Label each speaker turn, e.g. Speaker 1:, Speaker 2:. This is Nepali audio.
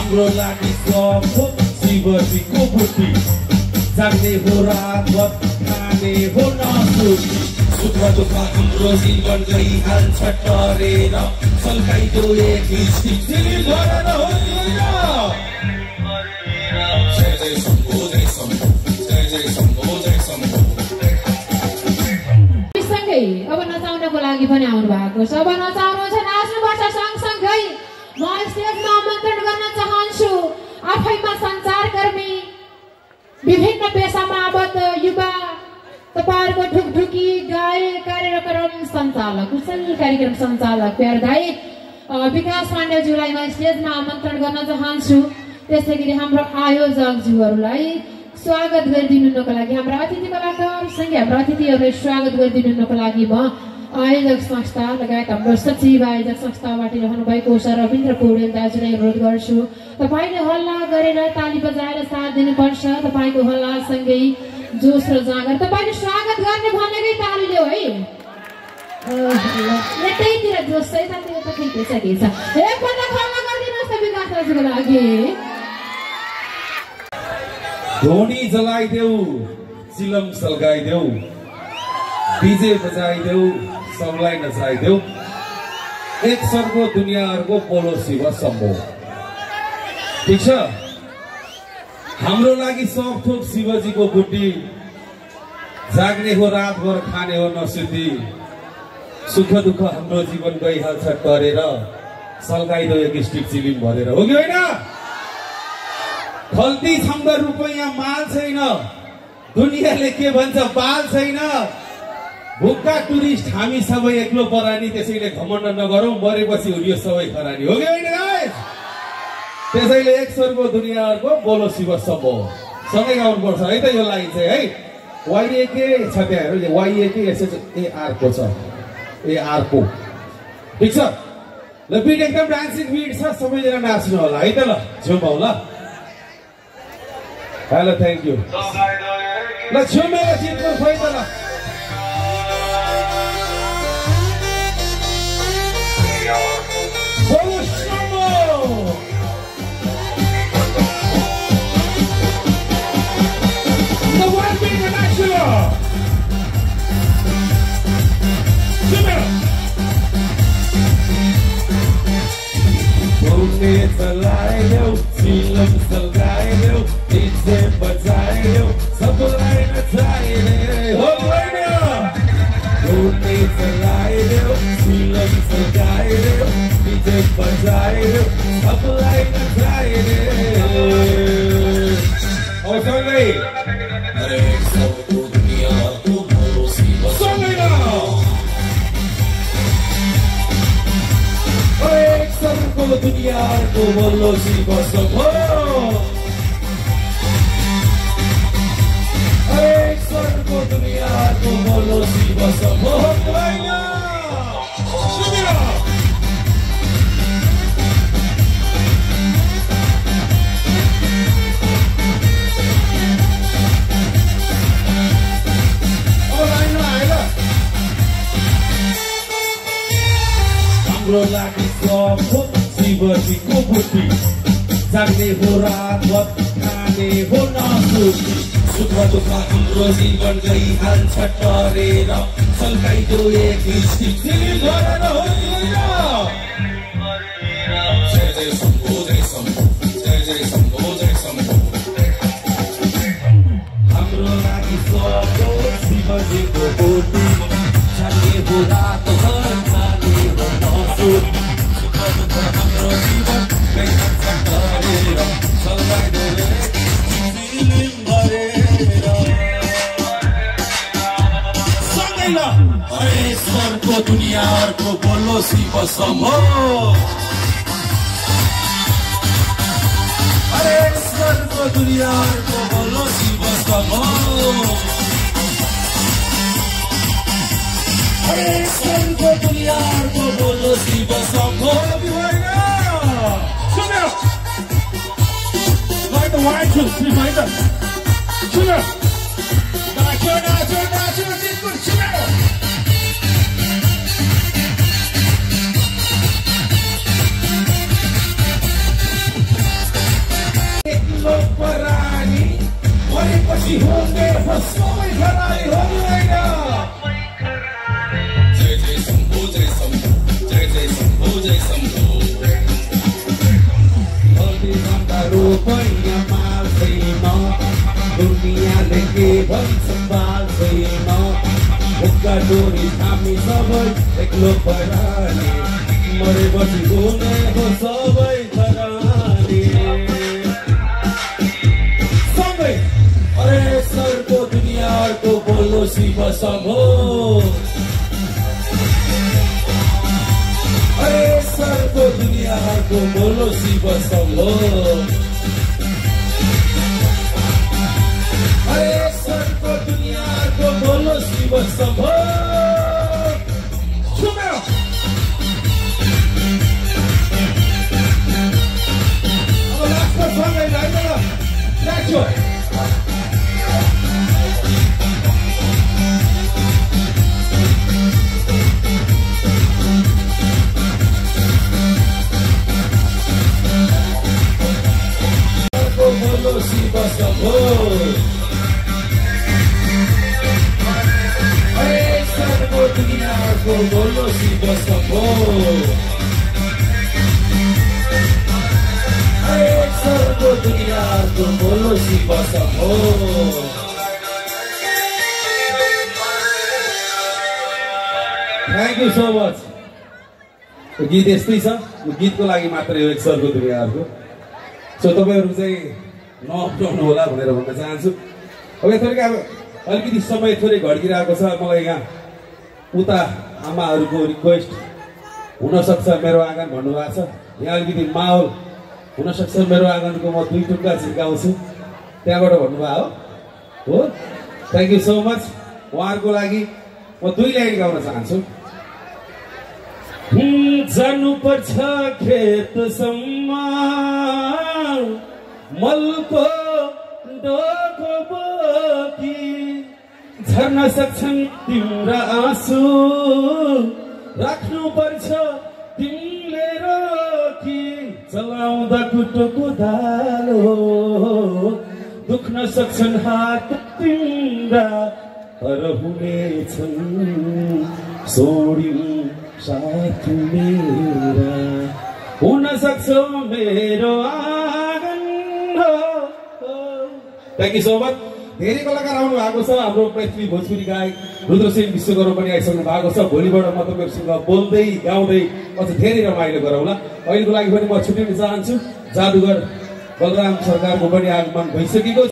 Speaker 1: हाम्रो लागि सब थोक शिवजीको बुद्धि जाग्ने हो रातभर खाने हो नसुर्ती सुख दुःख हाम्रो जीवन गइहाल्छ टरेर सल्काइदो एक स्टिक चिली भरेर हो जय जय शम्भो जय शम्भो जय जय शम्भो जय शम्भो।
Speaker 2: सँगै अब नचाउनको लागि पनि आउनु भएको छ। अब नचाउनुहुन्छ नाच्नुपर्छ सँगसँगै। म स्टेजमा आमन्त्रण गर्न चाहन्छु आफैमा सञ्चारकर्मी विभिन्न पेसामा आबद्ध युवा तपाईहरुको ढुकढुकी गायक कार्यक्रम सञ्चालक कुशल कार्यक्रम सञ्चालक प्यार गायक विकास पाण्डेज्यूलाई म स्टेजमा आमन्त्रण गर्न चाहन्छु। त्यसैगरी हाम्रो आयोजकज्यूहरूलाई स्वागत गरिदिनुको लागि हाम्रा अतिथि कलाकार सँगै हाम्रा अतिथिहरूलाई स्वागत गरिदिनुको लागि म आयोजक संस्था लगायत हाम्रो सचिव आयोजक संस्थाबाट रहनुभएको सर रविन्द्र पौडेल दाजुलाई अनुरोध गर्छु तपाईले हल्ला गरेर ताली बजाएर साथ दिनुपर्छ। तपाईको हल्लासँगै जोश र जाँगर तपाईले स्वागत गर्ने भनेकै तालीले हो है। यतैतिर जोश चाहिँ ताली त ठिकै छ के छ एकपल्ट हल्ला गरिदिनुहोस् त विकास दाजुको लागि।
Speaker 1: ध्वनि जलाइदेऊ चिलम सल्काइदेऊ डीजे बजाइदेऊ सबलाई नचाइदेऊ एक सर्को दुनियाहरुको बोलो शिव शम्भो। ठीक छ हाम्रो लागि सब थोक शिवजीको बुद्धि जाग्ने हो रातभर खाने हो नसुती सुख दुःख हाम्रो जीवन गइहाल्छ टरेर सल्काइदो एक स्टिक चिलिम भरेर हो कि होइन। खल्ती छन्द रुपैयाँ माल छैन दुनियाँले के भन्छ बाल छैन भुक्का टुरिस्ट हामी सबै एक्लो परानी त्यसैले घमण्ड नगरौँ मरेपछि उनीहरू सबै खरानी हो कि होइन गाइस। त्यसैले एक स्वर्गको दुनियाहरुको बोलो शिव शम्भो सँगै गाउनुपर्छ है त। यो लाइन चाहिँ है वाइएके छ त्यहाँ वाइएके एसएचएआर को छ एआर को ठीक छ ल बिट एकदम डान्सिङ बिट छ सबैजना नाच्नु होला है त ल झुमाउ ल। हेलो थ्याङ्क यू ल झुमेर चितपुर खोइ त ल। बोलो Shambho the one being international बोलने चलाइदेऊ चिलम सल्काइदेऊ डीजे बजाइदेऊ सबलाई नचाइदेऊ हो होइन। बोलने चलाइदेऊ चिलम सल्काइदेऊ डीजे बजाइदेऊ सबलाई नचाइदेऊ। और सँगै हरेक सबको दुनियाँको बोलो शिव सँगै न हरेक सबको दुनियाँको बोलो शिव शम्भो हरेक सबको दुनियाँको बोलो शिव शम्भो होइन। हाम्रो लागि सब थोक शिवजीको बुद्धि जाग्ने हो रातभर खाने हो नसुर्ती सुख दुःख हाम्रो जीवन गइहाल्छ टरेर सल्काइदो एक स्टिक चिली भरेर हो जय जय शम्भो जय शम्भो जय जय शम्भो जय शम्भो। हाम्रो लागि सब थोक शिवजीको बुद्धि जाग्ने हो रातभर खाने हो नसुर्ती सुख दुःख हाम्रो जीवन गइहाल्छ टरेर सल्काइदो एक चिलिम भरेर सँगै ल हरेक स्वरको दुनियाँको बोलो शिव शम्भो हरेक स्वरको दुनियाँको बोलो शिव शम्भो हरेक स्वरको दुनियाँको बोलो Shiv Shambho. Like the white shoes, please like that. Sugar. Nacho, this good sugar. रुपैयाँ माल छैन दुनियाँले के भन्छ बाल छैन भुक्का डोरी हामी सबै एक्लो पराले मरेपछि हुने हो सबै खराले सँगै अरे सरको दुनियाँको बोलो शिव सभो अरे सरको दुनियाँको बोलो शिव सभो अरे सरको दुनियाँको बोलो शिव सभो सुन्यो अब लास्टमा सँगै लाग्छ ल राख्छु शिव सभो अरे सरको दुनियाँको बोलो शिव सभो अरे सरको दुनियाँको बोलो शिव सभो थ्याङ्क यू सो मच गीत यस्तै छ गीतको लागि मात्रै हो एक सरको दुनियाँको सो तपाईँहरू चाहिँ नअप्नाउनु होला भनेर भन्न चाहन्छु अब थोरै अब अलिकति समय थोरै घड्किरहेको छ मलाई यहाँ उता आमाहरूको रिक्वेस्ट हुनसक्छ मेरो आँगन भन्नुभएको छ यहाँ अलिकति माहौल हुनसक्छ मेरो आँगनको म 2 टुक्का झिकाउँछु त्यहाँबाट भन्नुभयो हो थ्याङ्क यू सो मच उहाँहरूको लागि म 2 लाइन गाउन चाहन्छु जानुपर्छ खेतसम्म मलको डोको बोकी झर्न सक्छन् तिम्रा आँसु राख्नु पर्छ तिमीले रोकी चलाउँदा कुटोको दालो दुख्न सक्छन् हात तिम्रा तर हुनेछन् सोडिनु साथ मेरा हुन सक्छ मेरो थ्याङ्क यू सो मच धेरै कलाकार आउनु भएको छ हाम्रो पृथ्वी भोजपुरी गायक रुद्रसेन विश्वकर्मा पनि आइसक्नु भएको छ भोलिबाट म तपाईँहरूसँग बोल्दै गाउँदै अझ धेरै रमाइलो गरौँला अहिलेको लागि पनि म छुट्टिन चाहन्छु जादुगर बलराम सरकारको पनि आगमन भइसकेको